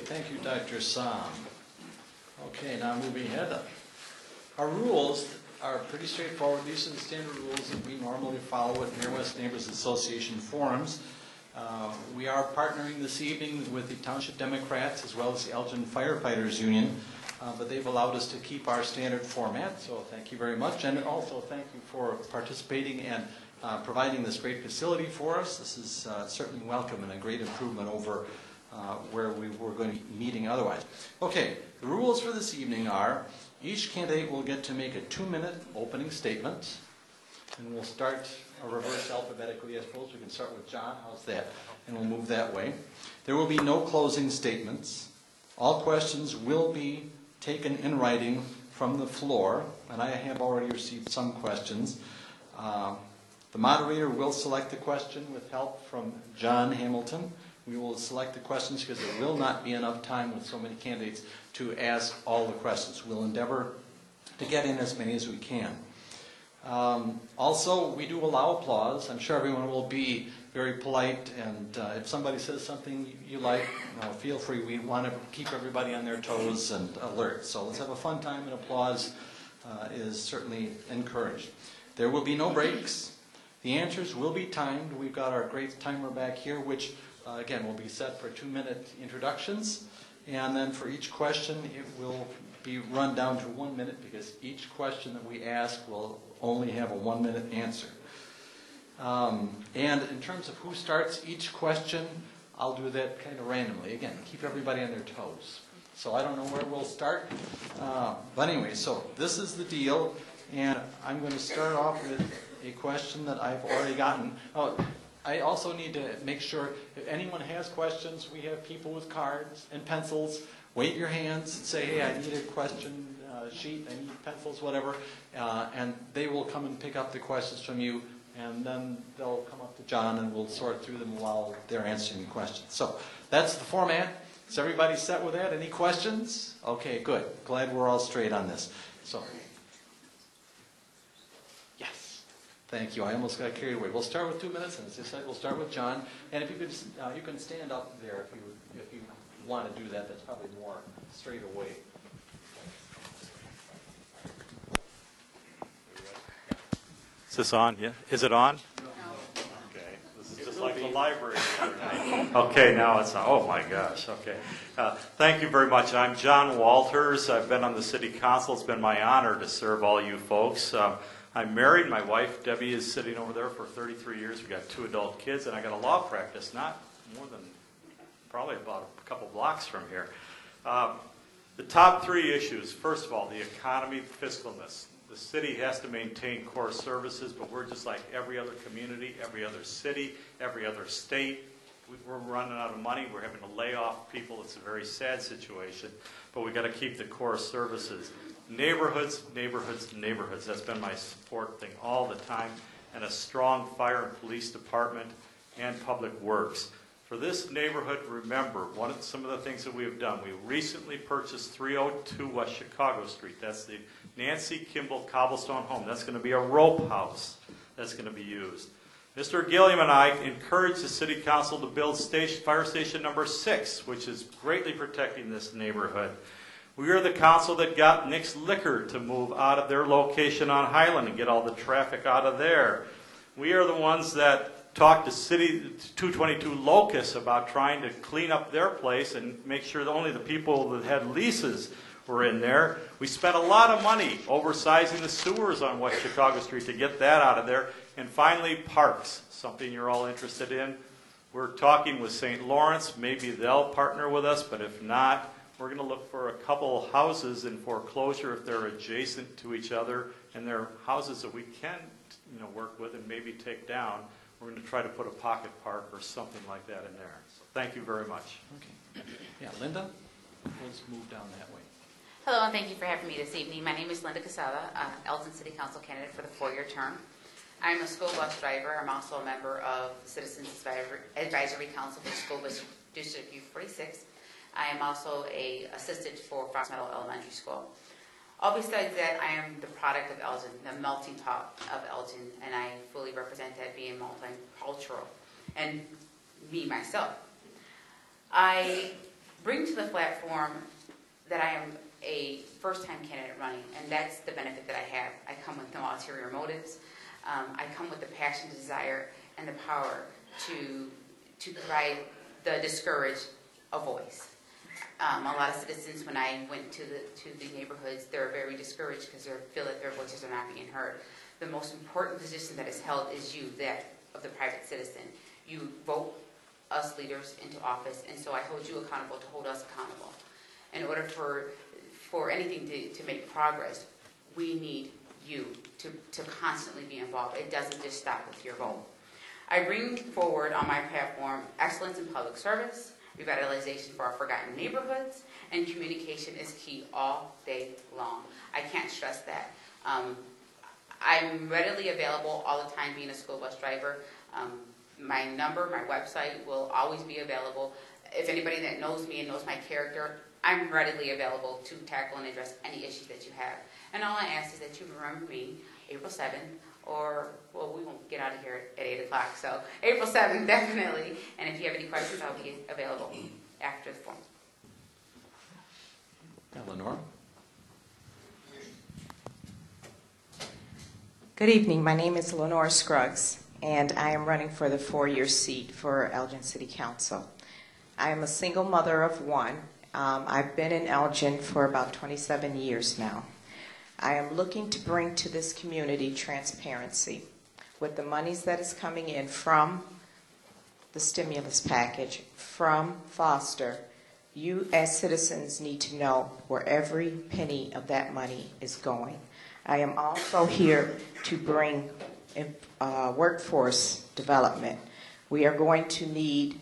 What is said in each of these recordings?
thank you, Dr. Sam. Okay, now moving ahead. Our rules are pretty straightforward. These are the standard rules that we normally follow at Near West Neighbors Association forums. We are partnering this evening with the Township Democrats as well as the Elgin Firefighters Union, but they've allowed us to keep our standard format, so thank you very much. And also thank you for participating and providing this great facility for us. This is certainly welcome and a great improvement over where we were going to be meeting otherwise. Okay, the rules for this evening are each candidate will get to make a 2-minute opening statement, and we'll start reverse alphabetically, I suppose. We can start with John. How's that? And we'll move that way. There will be no closing statements. All questions will be taken in writing from the floor, and I have already received some questions. The moderator will select the question with help from John Hamilton. We will select the questions because there will not be enough time with so many candidates to ask all the questions. We'll endeavor to get in as many as we can. Also, we do allow applause. I'm sure everyone will be very polite, and if somebody says something you like, feel free. We want to keep everybody on their toes and alert. So let's have a fun time, and applause is certainly encouraged. There will be no breaks. The answers will be timed. We've got our great timer back here, which again will be set for 2-minute introductions. And then for each question, it will be run down to 1 minute because each question that we ask will only have a 1-minute answer. And in terms of who starts each question, I'll do that kind of randomly. Again, keep everybody on their toes. So I don't know where we'll start. But anyway, so this is the deal. And I'm going to start off with a question that I've already gotten. I also need to make sure if anyone has questions, we have people with cards and pencils. Wave your hands and say, hey, I need a question sheet, I need pencils, whatever. And they will come and pick up the questions from you, and then they'll come up to John and we'll sort through them while they're answering the questions. So that's the format. Is everybody set with that? Any questions? Okay, good. Glad we're all straight on this. So, yes. Thank you. I almost got carried away. We'll start with 2 minutes, and as I said, we'll start with John. And if you could, you can stand up there if you want to do that. That's probably more straight away. Is this on? Yeah. Is it on? No. Okay. This is just like the library the other night. Okay, now it's on. Oh my gosh. Okay. Thank you very much. I'm John Walters. I've been on the City Council. It's been my honor to serve all you folks. I'm married. My wife, Debbie, is sitting over there for 33 years. We've got 2 adult kids, and I got a law practice, not more than probably about a couple blocks from here. The top 3 issues. First of all, the economy, fiscalness. The city has to maintain core services, but we're just like every other community, every other city, every other state. We're running out of money. We're having to lay off people. It's a very sad situation, but we've got to keep the core services. Neighborhoods, neighborhoods, neighborhoods. That's been my support thing all the time. And a strong fire and police department and public works. For this neighborhood, remember, some of the things that we have done. We recently purchased 302 West Chicago Street. That's the Nancy Kimball cobblestone home. That's going to be a rope house that's going to be used. Mr. Gilliam and I encouraged the City Council to build fire station number 6, which is greatly protecting this neighborhood. We are the council that got Nick's Liquor to move out of their location on Highland and get all the traffic out of there. We are the ones that talked to City 222 Locust about trying to clean up their place and make sure that only the people that had leases were in there. We spent a lot of money oversizing the sewers on West Chicago Street to get that out of there. And finally, parks, something you're all interested in. We're talking with St. Lawrence. Maybe they'll partner with us, but if not, we're going to look for a couple houses in foreclosure if they're adjacent to each other, and they're houses that we can, work with and maybe take down. We're going to try to put a pocket park or something like that in there. So thank you very much. Okay. Yeah, Linda, let's move down that way. Hello, and thank you for having me this evening. My name is Linda Casada, Elgin City Council candidate for the 4-year term. I'm a school bus driver. I'm also a member of the Citizens Advisory Council for School Bus District U46. I am also an assistant for Fox Meadow Elementary School. All besides that, I am the product of Elgin, the melting pot of Elgin, and I fully represent that being multicultural, and me, myself. I bring to the platform that I am a first-time candidate running, and that's the benefit that I have. I come with no ulterior motives. I come with the passion, desire, and the power to provide the discouraged a voice. A lot of citizens, when I went to the neighborhoods, they're very discouraged because they feel that their voices are not being heard. The most important position that is held is you, that of the private citizen. You vote us leaders into office, and so I hold you accountable to hold us accountable. In order for anything to make progress, we need you to constantly be involved. It doesn't just stop with your vote. I bring forward on my platform excellence in public service, revitalization for our forgotten neighborhoods, and communication is key all day long. I can't stress that. I'm readily available all the time being a school bus driver. My number, my website will always be available. If anybody that knows me and knows my character, I'm readily available to tackle and address any issues that you have. And all I ask is that you remember me April 7th, or, well, we won't get out of here at 8 o'clock, so April 7th, definitely. And if you have any questions, I'll be available after the forum. Lenore? Good evening. My name is Lenore Scruggs, and I am running for the 4-year seat for Elgin City Council. I am a single mother of one. I've been in Elgin for about 27 years now. I am looking to bring to this community transparency. With the monies that is coming in from the stimulus package, from Foster, you as citizens need to know where every penny of that money is going. I am also here to bring workforce development. We are going to need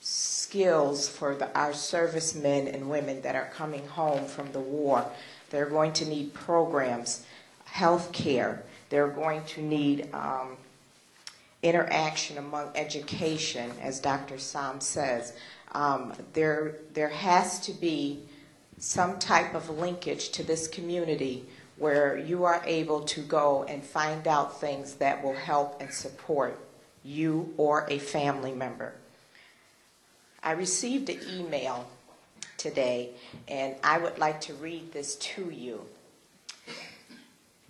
skills for our servicemen and women that are coming home from the war. They're going to need programs, health care. They're going to need interaction among education, as Dr. Sam says. There has to be some type of linkage to this community where you are able to go and find out things that will help and support you or a family member. I received an email today, and I would like to read this to you.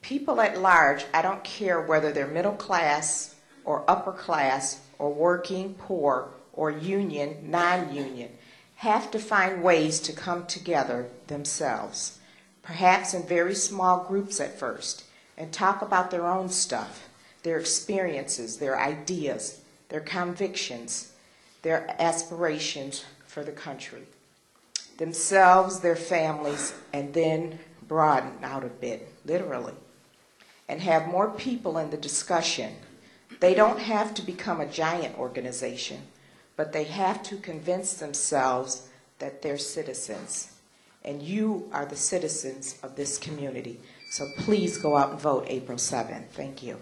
People at large, I don't care whether they're middle class or upper class or working, poor, or union, non-union, have to find ways to come together themselves, perhaps in very small groups at first, and talk about their own stuff, their experiences, their ideas, their convictions, their aspirations for the country, themselves, their families, and then broaden out a bit, literally, and have more people in the discussion. They don't have to become a giant organization, but they have to convince themselves that they're citizens. And you are the citizens of this community. So please go out and vote April 7th. Thank you.